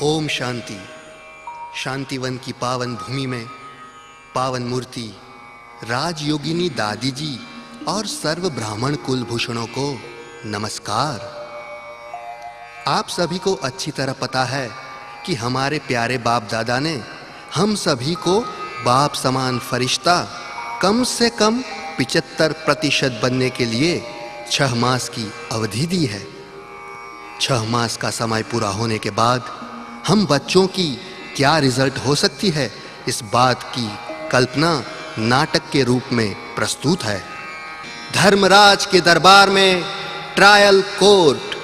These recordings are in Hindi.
ओम शांति। शांतिवन की पावन भूमि में पावन मूर्ति राजयोगिनी दादी जी और सर्व ब्राह्मण कुलभूषणों को नमस्कार। आप सभी को अच्छी तरह पता है कि हमारे प्यारे बाप दादा ने हम सभी को बाप समान फरिश्ता कम से कम 75% बनने के लिए 6 मास की अवधि दी है। 6 मास का समय पूरा होने के बाद हम बच्चों की क्या रिजल्ट हो सकती है, इस बात की कल्पना नाटक के रूप में प्रस्तुत है। धर्मराज के दरबार में ट्रायल कोर्ट।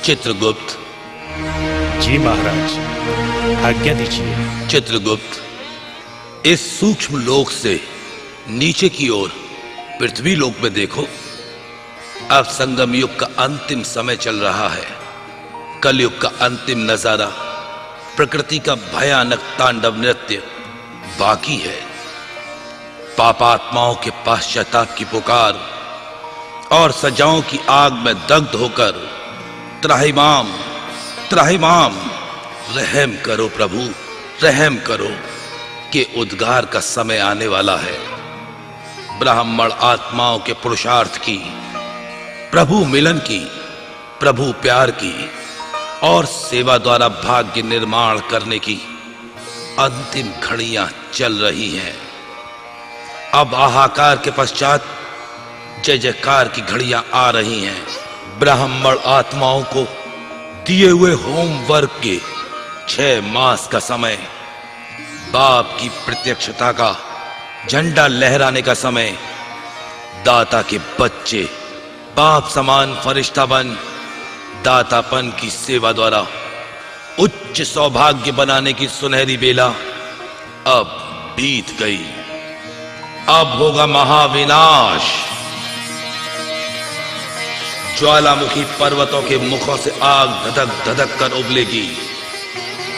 चित्रगुप्त। जी महाराज, आज्ञा दीजिए। चित्रगुप्त, इस सूक्ष्म लोक से नीचे की ओर पृथ्वी लोक में देखो। अब संगम युग का अंतिम समय चल रहा है। कलयुग का अंतिम नजारा, प्रकृति का भयानक तांडव नृत्य बाकी है। पापात्माओं के पश्चाताप की पुकार और सजाओं की आग में दग्ध होकर त्राहिमाम त्राहिमाम, रहम करो प्रभु, रहम करो के उद्गार का समय आने वाला है। ब्राह्मण आत्माओं के पुरुषार्थ की, प्रभु मिलन की, प्रभु प्यार की और सेवा द्वारा भाग्य निर्माण करने की अंतिम घड़ियां चल रही हैं। अब हाहाकार के पश्चात जय जयकार की घड़ियां आ रही हैं। ब्राह्मण आत्माओं को दिए हुए होमवर्क के 6 मास का समय, बाप की प्रत्यक्षता का झंडा लहराने का समय, दाता के बच्चे बाप समान फरिश्ता बन दातापन की सेवा द्वारा उच्च सौभाग्य बनाने की सुनहरी बेला अब बीत गई। अब होगा महाविनाश। ज्वालामुखी पर्वतों के मुखों से आग धधक धधक कर उबलेगी,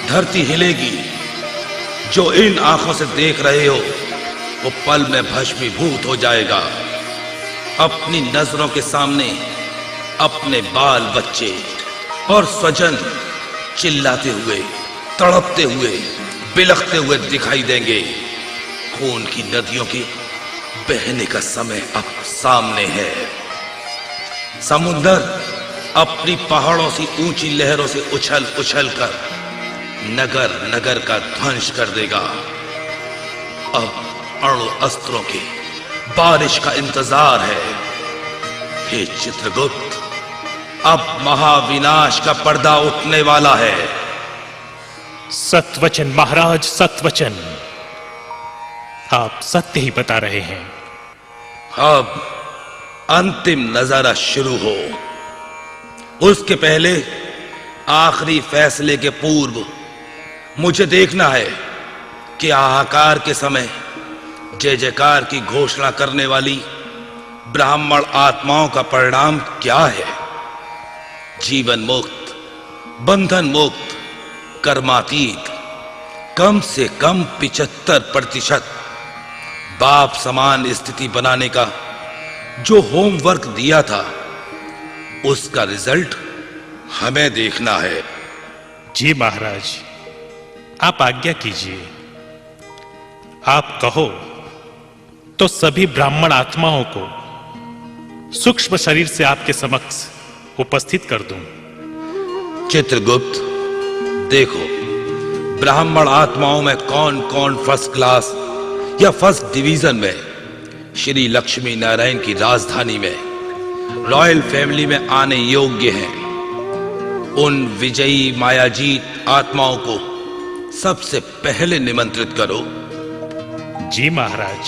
धरती हिलेगी। जो इन आंखों से देख रहे हो वो पल में भस्मीभूत हो जाएगा। अपनी नजरों के सामने अपने बाल बच्चे और स्वजन चिल्लाते हुए, तड़पते हुए, बिलखते हुए दिखाई देंगे। खून की नदियों के बहने का समय अब सामने है। समुद्र अपनी पहाड़ों से ऊंची लहरों से उछल उछल कर नगर नगर का ध्वंस कर देगा। अब अणु अस्त्रों के बारिश का इंतजार है। हे चित्रगुप्त, अब महाविनाश का पर्दा उठने वाला है। सत्वचन महाराज, सत्वचन। आप सत्य ही बता रहे हैं। अब अंतिम नजारा शुरू हो, उसके पहले आखिरी फैसले के पूर्व मुझे देखना है कि हाहाकार के समय जय जयकार की घोषणा करने वाली ब्राह्मण आत्माओं का परिणाम क्या है। जीवन मुक्त, बंधन मुक्त, कर्मातीत, कम से कम 75% बाप समान स्थिति बनाने का जो होमवर्क दिया था, उसका रिजल्ट हमें देखना है। जी महाराज, आप आज्ञा कीजिए। आप कहो तो सभी ब्राह्मण आत्माओं को सूक्ष्म शरीर से आपके समक्ष उपस्थित कर दूं। चित्रगुप्त, देखो ब्राह्मण आत्माओं में कौन कौन फर्स्ट क्लास या फर्स्ट डिवीजन में श्री लक्ष्मी नारायण की राजधानी में रॉयल फैमिली में आने योग्य हैं। उन विजयी मायाजीत आत्माओं को सबसे पहले निमंत्रित करो। जी महाराज,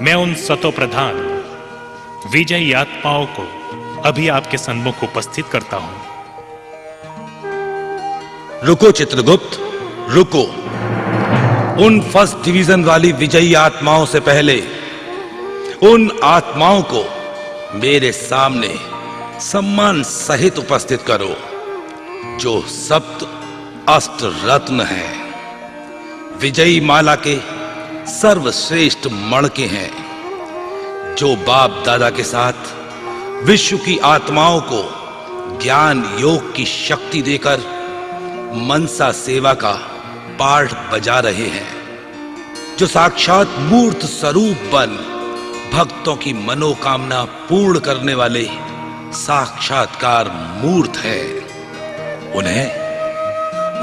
मैं उन सतो प्रधान विजयी आत्माओं को अभी आपके सन्मुख उपस्थित करता हूं। रुको चित्रगुप्त, रुको। उन फर्स्ट डिवीजन वाली विजयी आत्माओं से पहले उन आत्माओं को मेरे सामने सम्मान सहित उपस्थित करो जो सप्त अष्ट रत्न हैं, विजयी माला के सर्वश्रेष्ठ मणके हैं, जो बाप दादा के साथ विश्व की आत्माओं को ज्ञान योग की शक्ति देकर मनसा सेवा का पाठ बजा रहे हैं, जो साक्षात मूर्त स्वरूप बन भक्तों की मनोकामना पूर्ण करने वाले साक्षात्कार मूर्त है।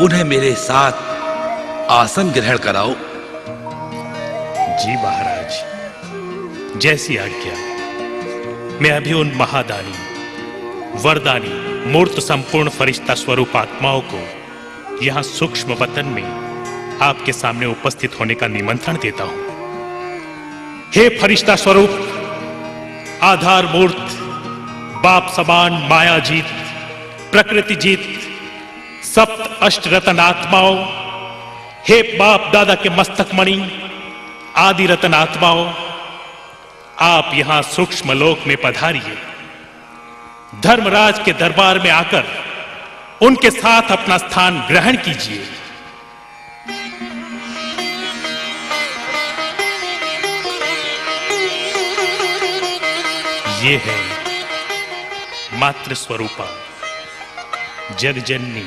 उन्हें मेरे साथ आसन ग्रहण कराओ। जी महाराज, जैसी आज्ञा। मैं अभी उन महादानी, वरदानी, मूर्त संपूर्ण फरिश्ता स्वरूप आत्माओं को यहां सूक्ष्म वतन में आपके सामने उपस्थित होने का निमंत्रण देता हूं। हे फरिश्ता स्वरूप, आधार मूर्त, बाप समान, माया जीत, प्रकृति जीत, सप्त अष्ट रतन आत्माओं, हे बाप दादा के मस्तक मणि, आदि रतन आत्माओं, आप यहां सूक्ष्म लोक में पधारिए। धर्मराज के दरबार में आकर उनके साथ अपना स्थान ग्रहण कीजिए। ये है मातृ स्वरूपा, जगजननी,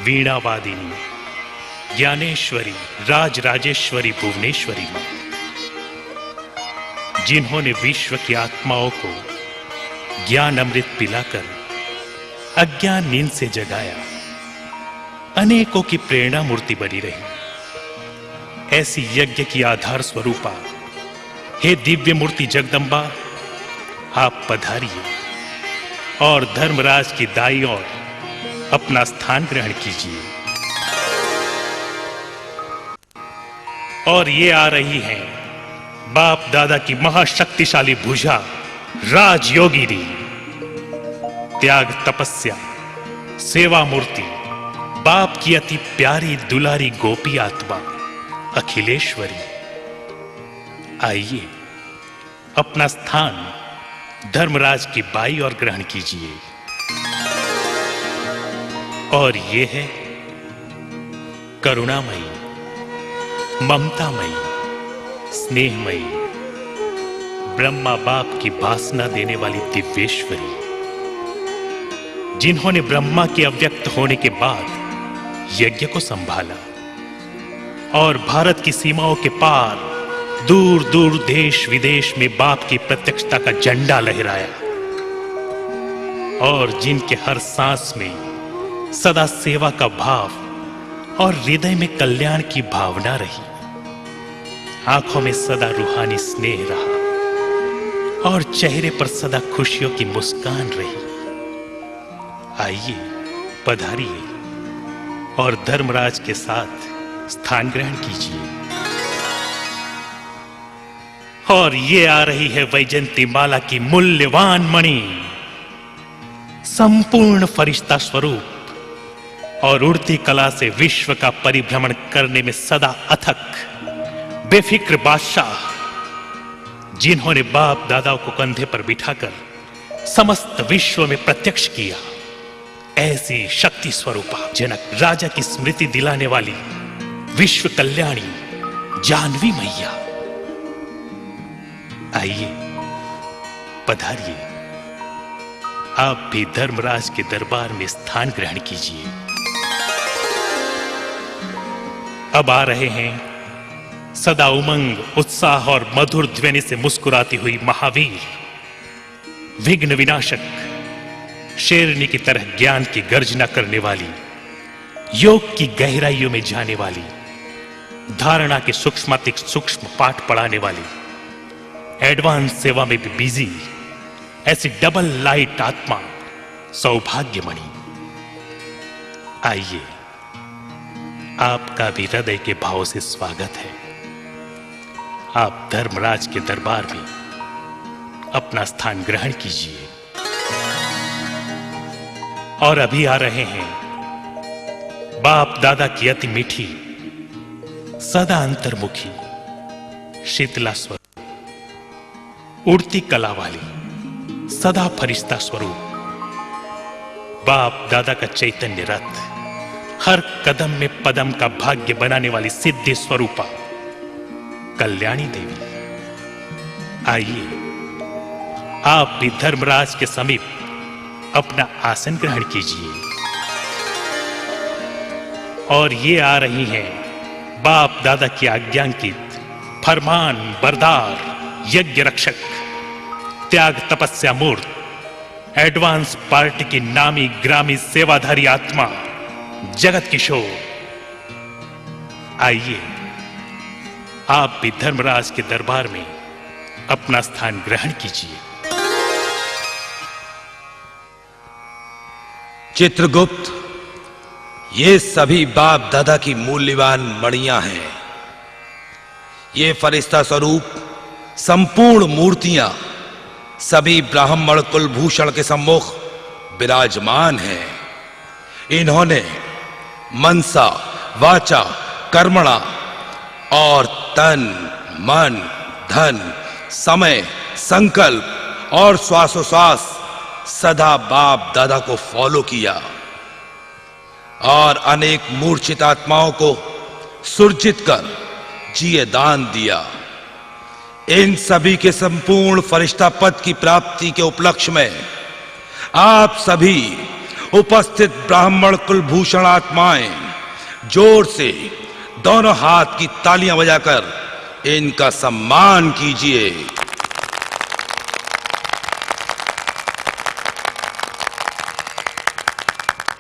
वीणावादिनी, ज्ञानेश्वरी, राजराजेश्वरी, भुवनेश्वरी मां, जिन्होंने विश्व की आत्माओं को ज्ञान अमृत पिलाकर अज्ञान नींद से जगाया, अनेकों की प्रेरणा मूर्ति बनी रही। ऐसी यज्ञ की आधार स्वरूपा, हे दिव्य मूर्ति जगदंबा, आप पधारिए और धर्मराज की दाई ओर अपना स्थान ग्रहण कीजिए। और ये आ रही हैं बाप दादा की महाशक्तिशाली भुजा राजयोगिनी, त्याग तपस्या, सेवा मूर्ति, बाप की अति प्यारी दुलारी गोपी आत्मा अखिलेश्वरी। आइए अपना स्थान धर्मराज की बाई और ग्रहण कीजिए। और ये है करुणामयी, ममतामयी, स्नेहमयी, ब्रह्मा बाप की वासना देने वाली दिव्येश्वरी, जिन्होंने ब्रह्मा के अव्यक्त होने के बाद यज्ञ को संभाला और भारत की सीमाओं के पार दूर दूर देश विदेश में बाप की प्रत्यक्षता का झंडा लहराया, और जिनके हर सांस में सदा सेवा का भाव और हृदय में कल्याण की भावना रही, आंखों में सदा रूहानी स्नेह रहा और चेहरे पर सदा खुशियों की मुस्कान रही। आइए पधारिए और धर्मराज के साथ स्थान ग्रहण कीजिए। और ये आ रही है वैजंती माला की मूल्यवान मणि, संपूर्ण फरिश्ता स्वरूप और उड़ती कला से विश्व का परिभ्रमण करने में सदा अथक बेफिक्र बादशाह, जिन्होंने बाप दादाओं को कंधे पर बिठाकर समस्त विश्व में प्रत्यक्ष किया। ऐसी शक्ति स्वरूपा जनक राजा की स्मृति दिलाने वाली विश्व कल्याणी जानवी मैया, आइए पधारिए, आप भी धर्मराज के दरबार में स्थान ग्रहण कीजिए। अब आ रहे हैं सदा उमंग, उत्साह और मधुर ध्वनि से मुस्कुराती हुई महावीर, विघ्न विनाशक, शेरनी की तरह ज्ञान की गर्जना करने वाली, योग की गहराइयों में जाने वाली, धारणा के सूक्ष्मातिक सूक्ष्म पाठ पढ़ाने वाली, एडवांस सेवा में भी बिजी ऐसी डबल लाइट आत्मा सौभाग्यमणि। आइए, आपका भी हृदय के भाव से स्वागत है। आप धर्मराज के दरबार में अपना स्थान ग्रहण कीजिए। और अभी आ रहे हैं बाप दादा की अति मीठी, सदा अंतर्मुखी, शीतला स्वरूप, उड़ती कला वाली, सदा फरिश्ता स्वरूप, बाप दादा का चैतन्य रथ, हर कदम में पदम का भाग्य बनाने वाली सिद्धि स्वरूपा कल्याणी देवी, आइए आप भी धर्मराज के समीप अपना आसन ग्रहण कीजिए। और ये आ रही हैं बाप दादा की आज्ञांकित फरमान बरदार, यज्ञ रक्षक, त्याग तपस्या मूर्त, एडवांस पार्टी की नामी ग्रामी सेवाधारी आत्मा जगत किशोर। आइए आप भी धर्मराज के दरबार में अपना स्थान ग्रहण कीजिए। चित्रगुप्त, ये सभी बाप दादा की मूल्यवान मणियां हैं। ये फरिश्ता स्वरूप संपूर्ण मूर्तियां सभी ब्राह्मण कुलभूषण के सम्मुख विराजमान हैं। इन्होंने मनसा वाचा कर्मणा और तन मन धन समय संकल्प और श्वासोश्वास सदा बाप दादा को फॉलो किया और अनेक मूर्छित आत्माओं को सुरजित कर जिए दान दिया। इन सभी के संपूर्ण फरिश्ता पद की प्राप्ति के उपलक्ष्य में आप सभी उपस्थित ब्राह्मण कुलभूषण आत्माएं जोर से दोनों हाथ की तालियां बजाकर इनका सम्मान कीजिए।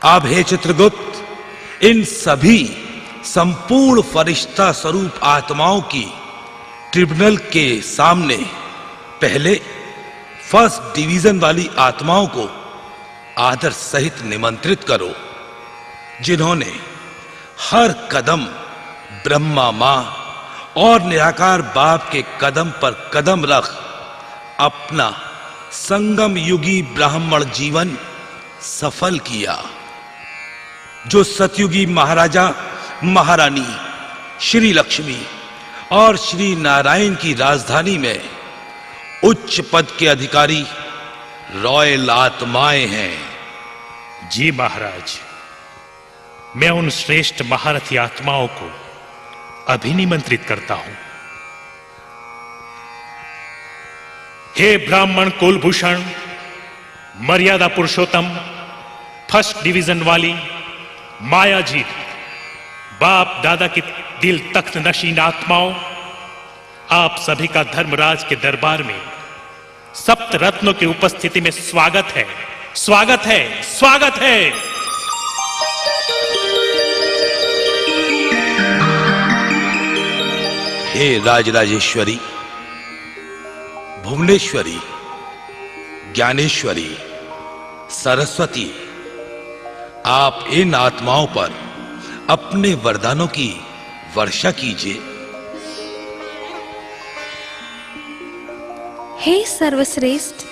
अब हे चित्रगुप्त, इन सभी संपूर्ण फरिश्ता स्वरूप आत्माओं की ट्रिब्यूनल के सामने पहले फर्स्ट डिवीजन वाली आत्माओं को आदर सहित निमंत्रित करो, जिन्होंने हर कदम ब्रह्मा मां और निराकार बाप के कदम पर कदम रख अपना संगम युगी ब्राह्मण जीवन सफल किया। जो सतयुगी महाराजा महारानी श्री लक्ष्मी और श्री नारायण की राजधानी में उच्च पद के अधिकारी रॉयल आत्माएं हैं। जी महाराज, मैं उन श्रेष्ठ महारथी आत्माओं को अभी निमंत्रित करता हूं। हे ब्राह्मण कुलभूषण, मर्यादा पुरुषोत्तम, फर्स्ट डिवीजन वाली माया जी, बाप दादा की दिल तख्त नशीन आत्माओं, आप सभी का धर्मराज के दरबार में सप्त रत्नों की उपस्थिति में स्वागत है, स्वागत है, स्वागत है। हे राजराजेश्वरी, भुवनेश्वरी, ज्ञानेश्वरी, सरस्वती, आप इन आत्माओं पर अपने वरदानों की वर्षा कीजिए। हे सर्वश्रेष्ठ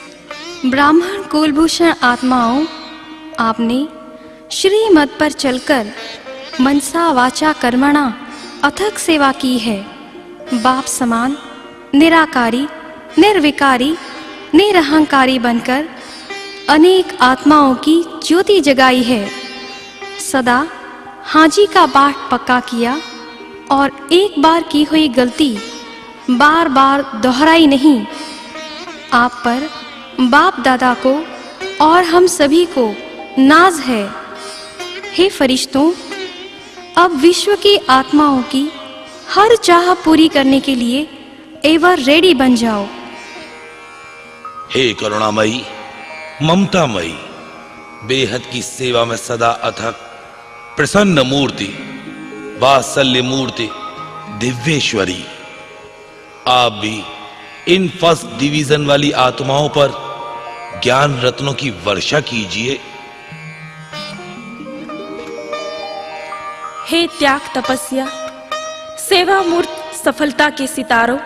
ब्राह्मण कुलभूषण आत्माओं, आपने श्रीमत पर चलकर मनसा वाचा कर्मणा अथक सेवा की है। बाप समान निराकारी, निर्विकारी, निरहंकारी बनकर अनेक आत्माओं की ज्योति जगाई है। सदा हाजी का बाट पक्का किया और एक बार की हुई गलती बार बार दोहराई नहीं। आप पर बाप दादा को और हम सभी को नाज है। हे फरिश्तों, अब विश्व की आत्माओं की हर चाह पूरी करने के लिए एवर रेडी बन जाओ। हे करुणामयी, ममतामयी, बेहद की सेवा में सदा अथक प्रसन्न मूर्ति, वात्सल्य मूर्ति, दिव्येश्वरी, आप भी इन फर्स्ट डिवीजन वाली आत्माओं पर ज्ञान रत्नों की वर्षा कीजिए। हे त्याग तपस्या, सेवा मूर्त, सफलता के सितारों,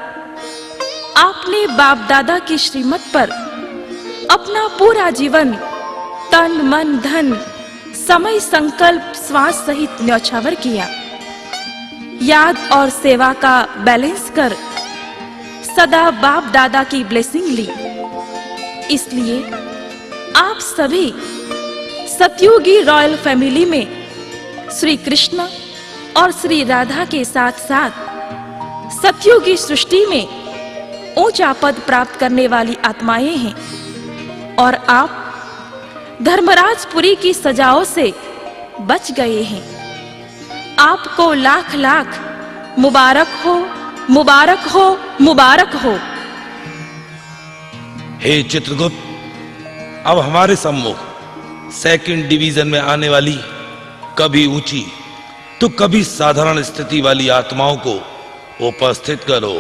आपने बाप दादा की श्रीमत पर अपना पूरा जीवन तन मन धन समय संकल्प श्वास सहित न्यौछावर किया। याद और सेवा का बैलेंस कर सदा बाप दादा की ब्लेसिंग ली। इसलिए आप सभी सतयुगी रॉयल फैमिली में श्री कृष्ण और श्री राधा के साथ साथ सतयुगी सृष्टि में ऊंचा पद प्राप्त करने वाली आत्माएं हैं और आप धर्मराजपुरी की सजाओं से बच गए हैं। आपको लाख लाख मुबारक हो, मुबारक हो, मुबारक हो। हे चित्रगुप्त, अब हमारे सम्मुख सेकंड डिवीजन में आने वाली कभी ऊंची तो कभी साधारण स्थिति वाली आत्माओं को उपस्थित करो।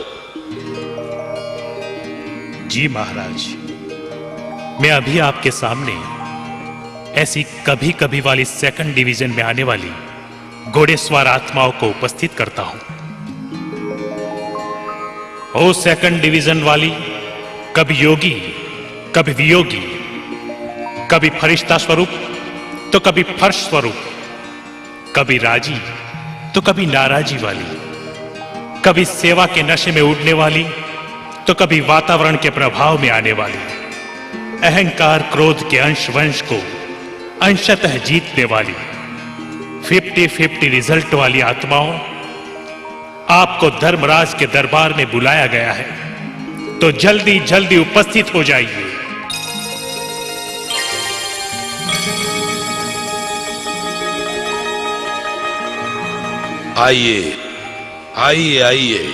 जी महाराज, मैं अभी आपके सामने ऐसी कभी कभी वाली सेकंड डिवीजन में आने वाली घोड़ेसवार आत्माओं को उपस्थित करता हूं। ओ सेकंड डिवीजन वाली, कभी योगी, कभी वियोगी, कभी फरिश्ता स्वरूप तो कभी फर्श स्वरूप, कभी राजी तो कभी नाराजी वाली, कभी सेवा के नशे में उड़ने वाली तो कभी वातावरण के प्रभाव में आने वाली, अहंकार क्रोध के अंश वंश को अंशतः जीतने वाली 50-50 रिजल्ट वाली आत्माओं, आपको धर्मराज के दरबार में बुलाया गया है, तो जल्दी जल्दी उपस्थित हो जाइए। आइए आइए आइए,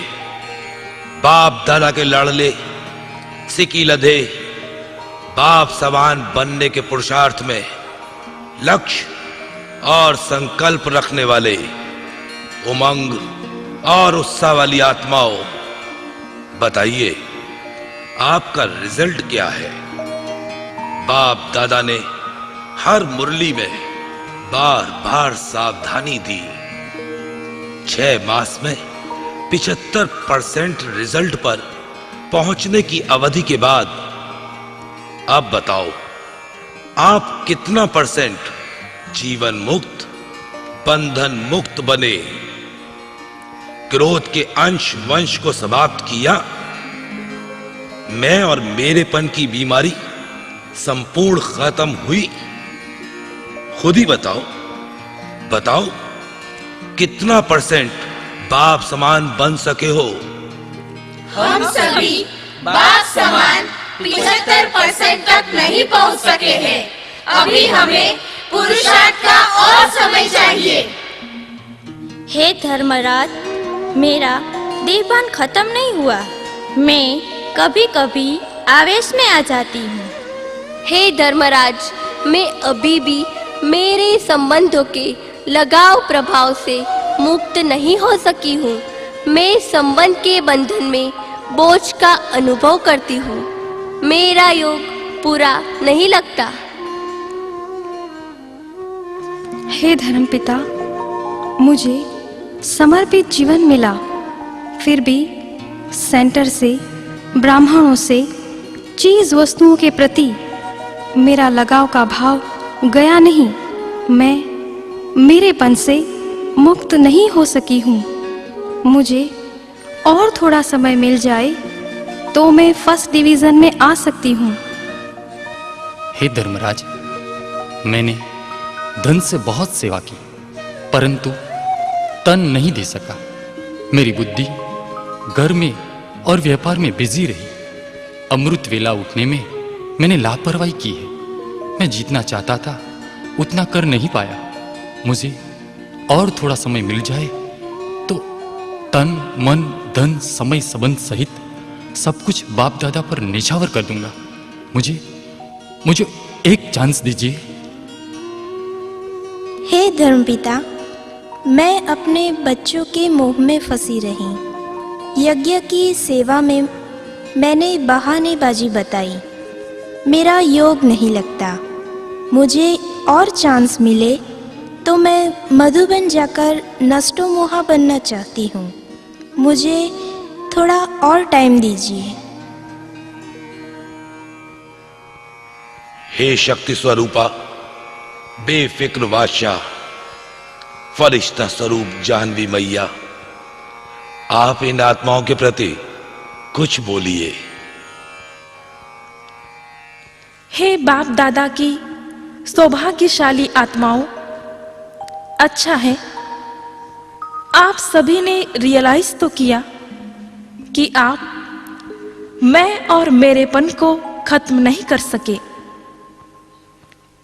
बाप दादा के लाडले सिकी लधे बाप समान बनने के पुरुषार्थ में लक्ष्य और संकल्प रखने वाले उमंग और उत्साह वाली आत्माओं, बताइए आपका रिजल्ट क्या है। बाप दादा ने हर मुरली में बार बार सावधानी दी। 6 मास में 75% रिजल्ट पर पहुंचने की अवधि के बाद अब बताओ, आप कितना परसेंट जीवन मुक्त, बंधन मुक्त बने, क्रोध के अंश वंश को समाप्त किया, मैं और मेरेपन की बीमारी संपूर्ण खत्म हुई? खुद ही बताओ, बताओ कितना परसेंट बाप समान बन सके हो? हम सभी बाप समान 75% तक नहीं पहुंच सके हैं। अभी हमें पुरुषार्थ का और समय चाहिए। हे धर्मराज, मेरा देहभान खत्म नहीं हुआ। मैं कभी कभी आवेश में आ जाती हूँ। हे धर्मराज, मैं अभी भी मेरे संबंधों के लगाव प्रभाव से मुक्त नहीं हो सकी हूँ। मैं संबंध के बंधन में बोझ का अनुभव करती हूँ। मेरा योग पूरा नहीं लगता। हे धर्मपिता, मुझे समर्पित जीवन मिला, फिर भी सेंटर से, ब्राह्मणों से, चीज वस्तुओं के प्रति मेरा लगाव का भाव गया नहीं। मैं मेरेपन से मुक्त नहीं हो सकी हूँ। मुझे और थोड़ा समय मिल जाए तो मैं फर्स्ट डिवीजन में आ सकती हूँ। हे धर्मराज, मैंने धन से बहुत सेवा की, परंतु तन नहीं दे सका। मेरी बुद्धि घर में और व्यापार में बिजी रही। अमृत वेला उठने में मैंने लापरवाही की है। मैं जितना चाहता था उतना कर नहीं पाया। मुझे और थोड़ा समय मिल जाए तो तन मन धन समय संबंध सहित सब कुछ बाप दादा पर निछावर कर दूंगा। मुझे एक चांस दीजिए। हे धर्मपिता, मैं अपने बच्चों के मोह में फंसी रही। यज्ञ की सेवा में मैंने बहानेबाजी बताई। मेरा योग नहीं लगता। मुझे और चांस मिले तो मैं मधुबन जाकर नष्टो मोहा बनना चाहती हूँ। मुझे थोड़ा और टाइम दीजिए। हे शक्ति स्वरूपा, बेफिक्र बादशाह, फरिश्ता स्वरूप जाह्नवी मैया, आप इन आत्माओं के प्रति कुछ बोलिए। हे बाप दादा की सौभाग्यशाली आत्माओं, अच्छा है आप सभी ने रियलाइज तो किया कि आप मैं और मेरेपन को खत्म नहीं कर सके।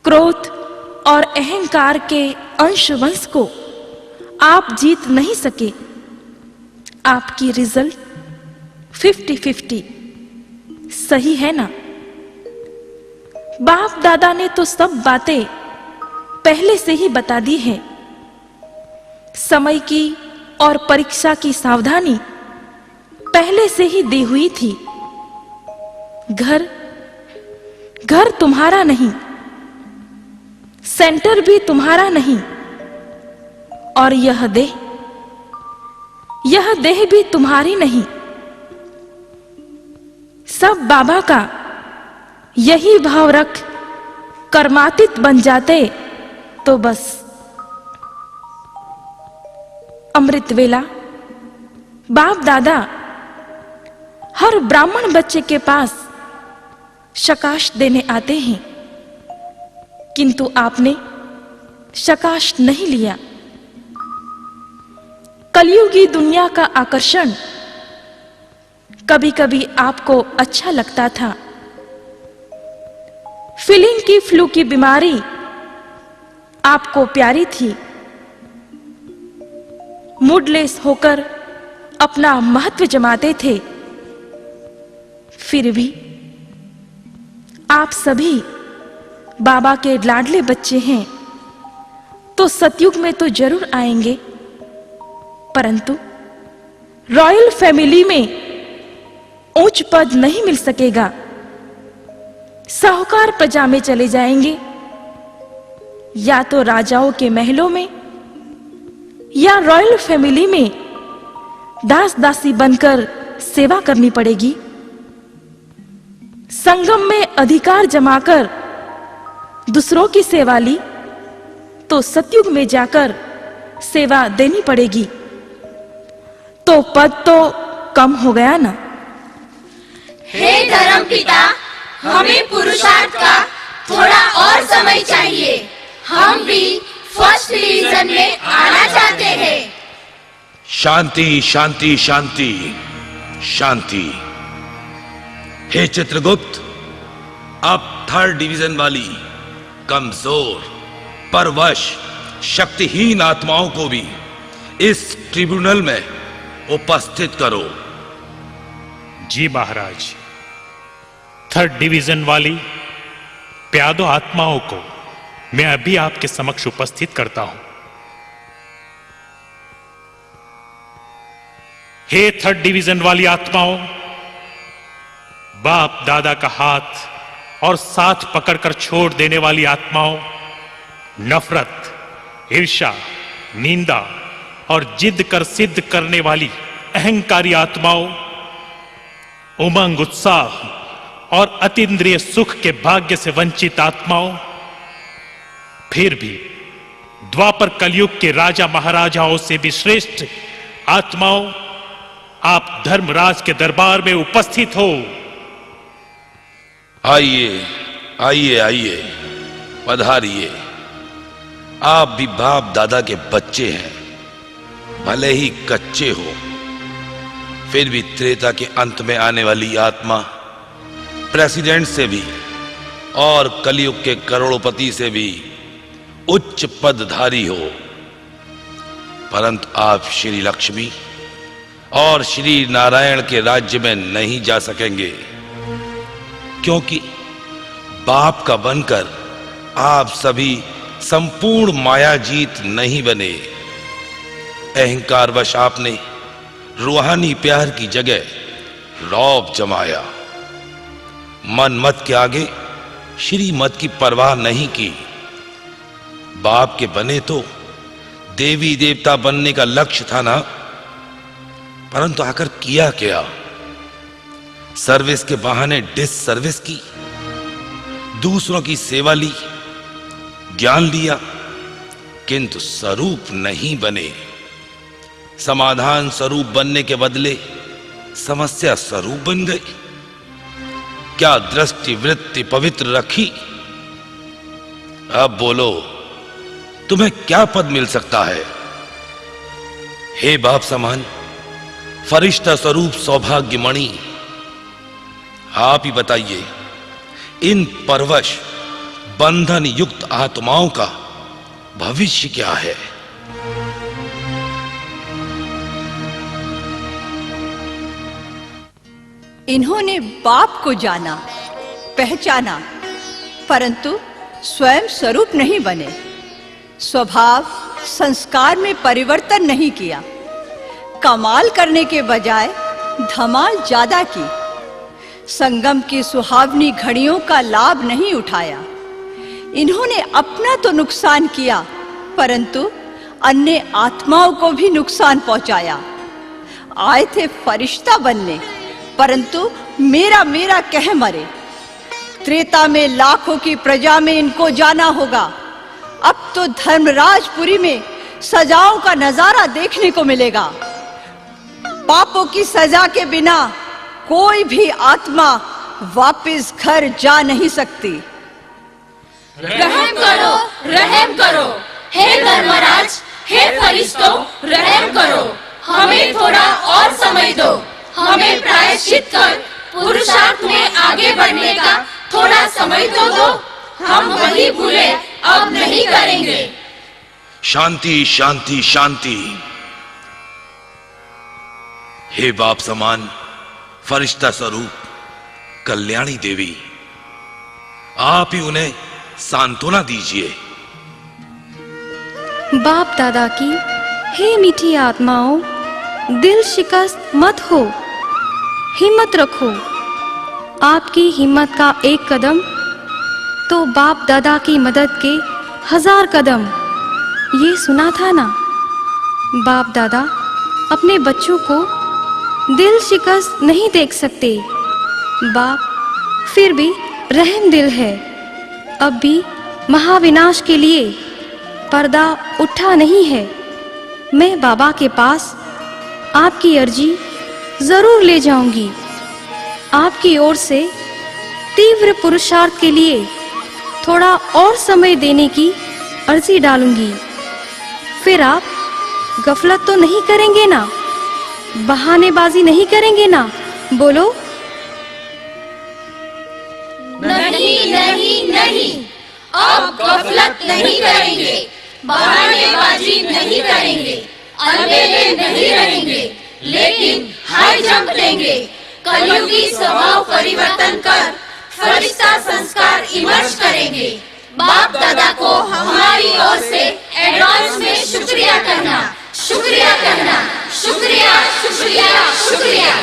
क्रोध और अहंकार के अंशवंश को आप जीत नहीं सके। आपकी रिजल्ट 50-50 सही है ना? बाप दादा ने तो सब बातें पहले से ही बता दी है। समय की और परीक्षा की सावधानी पहले से ही दी हुई थी। घर तुम्हारा नहीं, सेंटर भी तुम्हारा नहीं, और यह देह भी तुम्हारी नहीं। सब बाबा का यही भाव रख कर्मातीत बन जाते तो बस। अमृत वेला बाप दादा हर ब्राह्मण बच्चे के पास शकाश देने आते हैं, किंतु आपने शकाश नहीं लिया। कलयुगी दुनिया का आकर्षण कभी कभी आपको अच्छा लगता था। फीलिंग की फ्लू की बीमारी आपको प्यारी थी। मूडलेस होकर अपना महत्व जमाते थे। फिर भी आप सभी बाबा के लाडले बच्चे हैं, तो सतयुग में तो जरूर आएंगे, परंतु रॉयल फैमिली में उच्च पद नहीं मिल सकेगा। साहूकार प्रजा में चले जाएंगे, या तो राजाओं के महलों में या रॉयल फैमिली में दास दासी बनकर सेवा करनी पड़ेगी। संगम में अधिकार जमाकर दूसरों की सेवा ली तो सतयुग में जाकर सेवा देनी पड़ेगी, तो पद तो कम हो गया ना। हे धर्मपिता, हमें पुरुषार्थ का थोड़ा और समय चाहिए। हम भी फर्स्ट डिवीजन में आना चाहते हैं। शांति शांति शांति शांति। हे चित्रगुप्त, अब थर्ड डिवीजन वाली कमजोर, परवश, शक्तिहीन आत्माओं को भी इस ट्रिब्यूनल में उपस्थित करो। जी महाराज। थर्ड डिवीजन वाली प्यादो आत्माओं को मैं अभी आपके समक्ष उपस्थित करता हूं। हे थर्ड डिवीजन वाली आत्माओं, बाप दादा का हाथ और साथ पकड़कर छोड़ देने वाली आत्माओं, नफरत, ईर्ष्या, निंदा और जिद कर सिद्ध करने वाली अहंकारी आत्माओं, उमंग, उत्साह और अतीन्द्रिय सुख के भाग्य से वंचित आत्माओं, फिर भी द्वापर कलयुग के राजा महाराजाओं से भी श्रेष्ठ आत्माओं, आप धर्मराज के दरबार में उपस्थित हो। आइए आइए आइए, पधारिए। आप भी बाप दादा के बच्चे हैं, भले ही कच्चे हो, फिर भी त्रेता के अंत में आने वाली आत्मा प्रेसिडेंट से भी और कलयुग के करोड़पति से भी उच्च पदधारी हो। परंतु आप श्री लक्ष्मी और श्री नारायण के राज्य में नहीं जा सकेंगे, क्योंकि बाप का बनकर आप सभी संपूर्ण माया जीत नहीं बने। अहंकारवश आपने रूहानी प्यार की जगह रौब जमाया। मन मत के आगे श्री मत की परवाह नहीं की। बाप के बने तो देवी देवता बनने का लक्ष्य था ना, परंतु आकर किया क्या? सर्विस के बहाने डिस सर्विस की, दूसरों की सेवा ली, ज्ञान लिया, किंतु स्वरूप नहीं बने। समाधान स्वरूप बनने के बदले समस्या स्वरूप बन गई। क्या दृष्टि वृत्ति पवित्र रखी? अब बोलो, तुम्हें क्या पद मिल सकता है? हे बाप समान फरिश्ता स्वरूप सौभाग्यमणि, आप ही बताइए, इन परवश बंधन युक्त आत्माओं का भविष्य क्या है? इन्होंने बाप को जाना, पहचाना, परंतु स्वयं स्वरूप नहीं बने। स्वभाव संस्कार में परिवर्तन नहीं किया। कमाल करने के बजाय धमाल ज्यादा की। संगम की सुहावनी घड़ियों का लाभ नहीं उठाया। इन्होंने अपना तो नुकसान किया, परंतु अन्य आत्माओं को भी नुकसान पहुंचाया। आए थे फरिश्ता बनने, परंतु मेरा मेरा कह मरे। त्रेता में लाखों की प्रजा में इनको जाना होगा। अब तो धर्मराजपुरी में सजाओं का नजारा देखने को मिलेगा। पापों की सजा के बिना कोई भी आत्मा वापस घर जा नहीं सकती। रहम करो, रहम करो, हे धर्मराज, हे फरिश्तों, रहम करो। हमें थोड़ा और समय दो। हमें प्रायश्चित कर पुरुषार्थ में आगे बढ़ने का थोड़ा समय तो दो। हम वही भूले अब नहीं करेंगे। शांति, शांति, शांति। हे बाप समान फरिश्ता स्वरूप कल्याणी देवी, आप ही उन्हें सांत्वना दीजिए। बाप दादा की हे मीठी आत्माओं, दिल शिकस्त मत हो, हिम्मत रखो। आपकी हिम्मत का एक कदम तो बाप दादा की मदद के 1000 कदम। ये सुना था ना? बाप दादा अपने बच्चों को दिल शिकस्त नहीं देख सकते। बाप फिर भी रहम दिल है। अब भी महाविनाश के लिए पर्दा उठा नहीं है। मैं बाबा के पास आपकी अर्जी जरूर ले जाऊंगी। आपकी ओर से तीव्र पुरुषार्थ के लिए थोड़ा और समय देने की अर्जी डालूंगी। फिर आप गफलत तो नहीं करेंगे ना? बहानेबाजी नहीं करेंगे ना? बोलो। नहीं नहीं नहीं, अब गफलत नहीं करेंगे, बहानेबाजी नहीं करेंगे, अलबेले नहीं रहेंगे, लेकिन हाई जंप लेंगे। कलयुगी स्वभाव परिवर्तन कर फरिश्ता संस्कार इमर्ज करेंगे। बाप दादा को हमारी ओर से एडवांस में शुक्रिया करना, शुक्रिया करना, शुक्रिया शुक्रिया शुक्रिया।